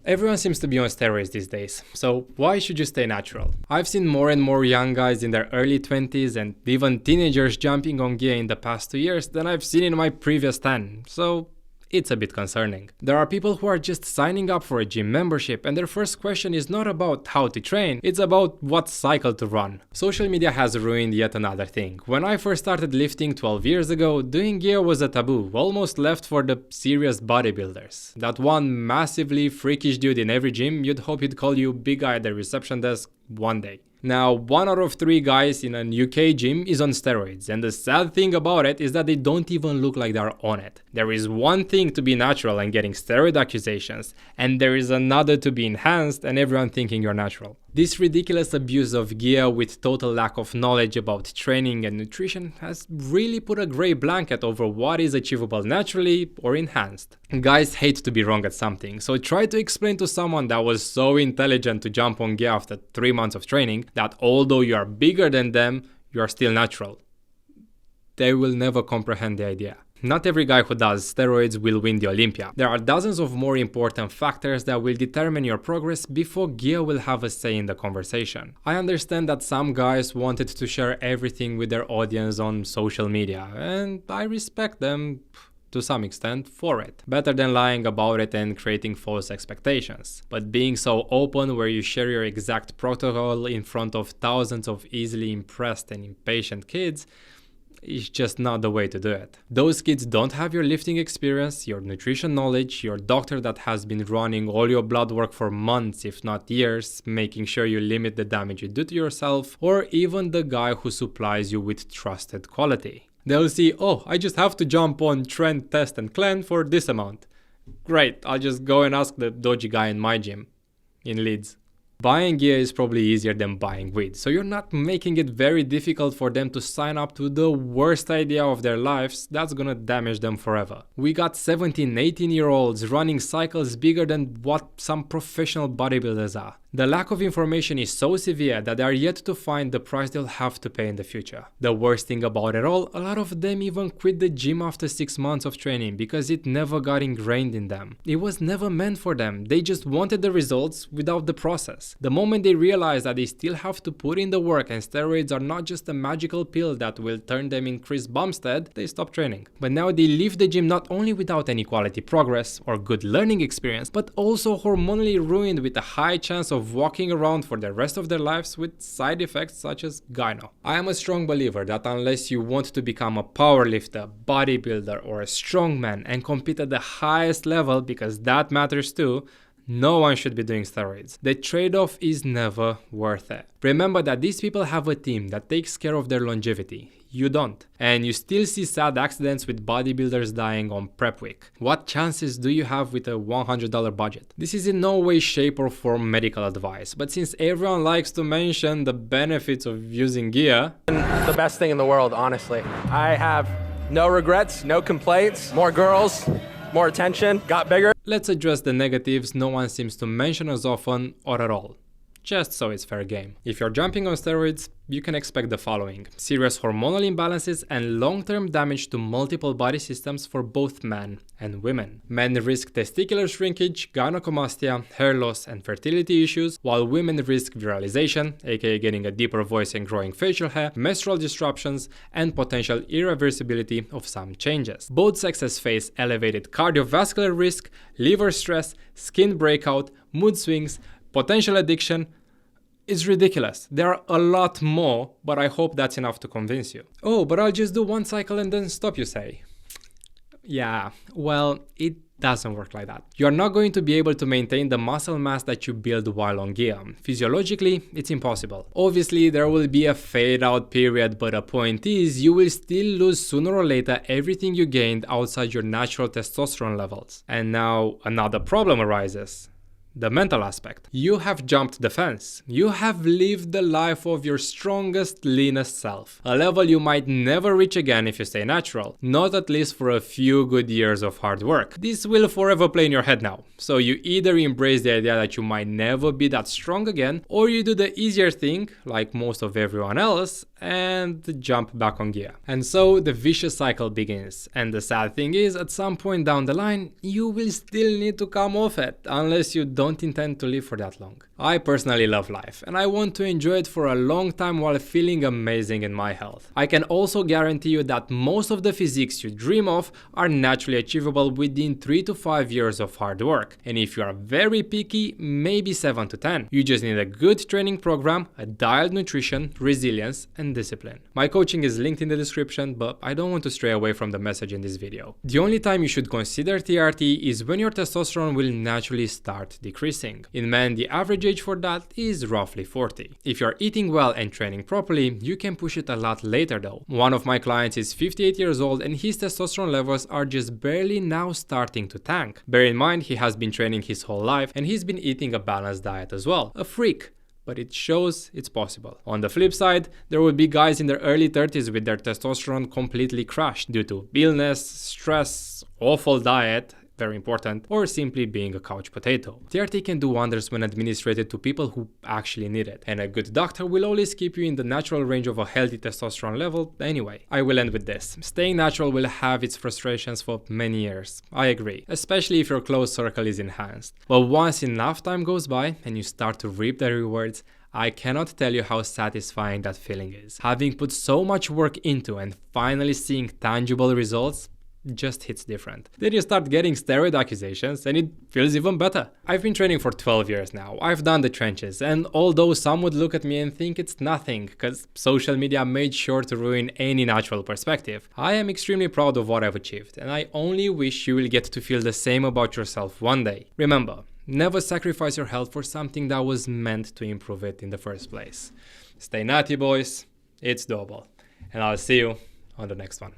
Everyone seems to be on steroids these days, so why should you stay natural? I've seen more and more young guys in their early 20s and even teenagers jumping on gear in the past 2 years than I've seen in my previous 10, so it's a bit concerning. There are people who are just signing up for a gym membership and their first question is not about how to train, it's about what cycle to run. Social media has ruined yet another thing. When I first started lifting 12 years ago, doing gear was a taboo, almost left for the serious bodybuilders. That one massively freakish dude in every gym you'd hope he'd call you big guy at the reception desk one day. Now, 1 out of 3 guys in an UK gym is on steroids, and the sad thing about it is that they don't even look like they're on it. There is one thing to be natural and getting steroid accusations, and there is another to be enhanced and everyone thinking you're natural. This ridiculous abuse of gear with total lack of knowledge about training and nutrition has really put a grey blanket over what is achievable naturally or enhanced. Guys hate to be wrong at something, so try to explain to someone that was so intelligent to jump on gear after 3 months of training that although you are bigger than them, you are still natural. They will never comprehend the idea. Not every guy who does steroids will win the Olympia. There are dozens of more important factors that will determine your progress before gear will have a say in the conversation. I understand that some guys wanted to share everything with their audience on social media, and I respect them to some extent for it. Better than lying about it and creating false expectations. But being so open where you share your exact protocol in front of thousands of easily impressed and impatient kids is just not the way to do it. Those kids don't have your lifting experience, your nutrition knowledge, your doctor that has been running all your blood work for months if not years, making sure you limit the damage you do to yourself, or even the guy who supplies you with trusted quality. They'll see, oh, I just have to jump on Trend, Test and Clean for this amount. Great, I'll just go and ask the dodgy guy in my gym in Leeds. Buying gear is probably easier than buying weed, so you're not making it very difficult for them to sign up to the worst idea of their lives that's gonna damage them forever. We got 17, 18-year-olds running cycles bigger than what some professional bodybuilders are. The lack of information is so severe that they are yet to find the price they'll have to pay in the future. The worst thing about it all, a lot of them even quit the gym after 6 months of training because it never got ingrained in them. It was never meant for them, they just wanted the results without the process. The moment they realize that they still have to put in the work and steroids are not just a magical pill that will turn them in Chris Bumstead, they stop training. But now they leave the gym not only without any quality progress or good learning experience, but also hormonally ruined with a high chance of walking around for the rest of their lives with side effects such as gyno. I am a strong believer that unless you want to become a powerlifter, bodybuilder or a strongman and compete at the highest level, because that matters too, no one should be doing steroids. The trade-off is never worth it. Remember that these people have a team that takes care of their longevity. You don't. And you still see sad accidents with bodybuilders dying on prep week. What chances do you have with a $100 budget? This is in no way, shape or form medical advice, but since everyone likes to mention the benefits of using gear, the best thing in the world, honestly. I have no regrets, no complaints, more girls, more attention, got bigger. Let's address the negatives no one seems to mention as often or at all, just so it's fair game. If you're jumping on steroids, you can expect the following: serious hormonal imbalances and long-term damage to multiple body systems for both men and women. Men risk testicular shrinkage, gynecomastia, hair loss and fertility issues, while women risk viralization, aka getting a deeper voice and growing facial hair, menstrual disruptions, and potential irreversibility of some changes. Both sexes face elevated cardiovascular risk, liver stress, skin breakout, mood swings, potential addiction. It's ridiculous. There are a lot more, but I hope that's enough to convince you. Oh, but I'll just do 1 cycle and then stop, you say. Yeah, well, it doesn't work like that. You're not going to be able to maintain the muscle mass that you build while on gear. Physiologically, it's impossible. Obviously, there will be a fade out period, but the point is, you will still lose sooner or later everything you gained outside your natural testosterone levels. And now another problem arises. The mental aspect. You have jumped the fence. You have lived the life of your strongest, leanest self. A level you might never reach again if you stay natural. Not at least for a few good years of hard work. This will forever play in your head now. So you either embrace the idea that you might never be that strong again, or you do the easier thing, like most of everyone else, and jump back on gear. And so the vicious cycle begins. And the sad thing is, at some point down the line, you will still need to come off it, unless you don't intend to live for that long. I personally love life, and I want to enjoy it for a long time while feeling amazing in my health. I can also guarantee you that most of the physiques you dream of are naturally achievable within 3 to 5 years of hard work. And if you are very picky, maybe 7 to 10. You just need a good training program, a dialed nutrition, resilience, and discipline. My coaching is linked in the description, but I don't want to stray away from the message in this video. The only time you should consider TRT is when your testosterone will naturally start decreasing. In men, the average age for that is roughly 40. If you're eating well and training properly, you can push it a lot later though. One of my clients is 58 years old and his testosterone levels are just barely now starting to tank. Bear in mind, he has been training his whole life and he's been eating a balanced diet as well. A freak. But it shows it's possible. On the flip side, there will be guys in their early 30s with their testosterone completely crashed due to illness, stress, awful diet, very important, or simply being a couch potato. TRT can do wonders when administered to people who actually need it, and a good doctor will always keep you in the natural range of a healthy testosterone level anyway. I will end with this. Staying natural will have its frustrations for many years. I agree, especially if your close circle is enhanced. But once enough time goes by and you start to reap the rewards, I cannot tell you how satisfying that feeling is. Having put so much work into and finally seeing tangible results just hits different. Then you start getting steroid accusations and it feels even better. I've been training for 12 years now. I've done the trenches, and although some would look at me and think it's nothing because social media made sure to ruin any natural perspective, I am extremely proud of what I've achieved, and I only wish you will get to feel the same about yourself one day. Remember, never sacrifice your health for something that was meant to improve it in the first place. Stay natty, boys. It's doable. And I'll see you on the next one.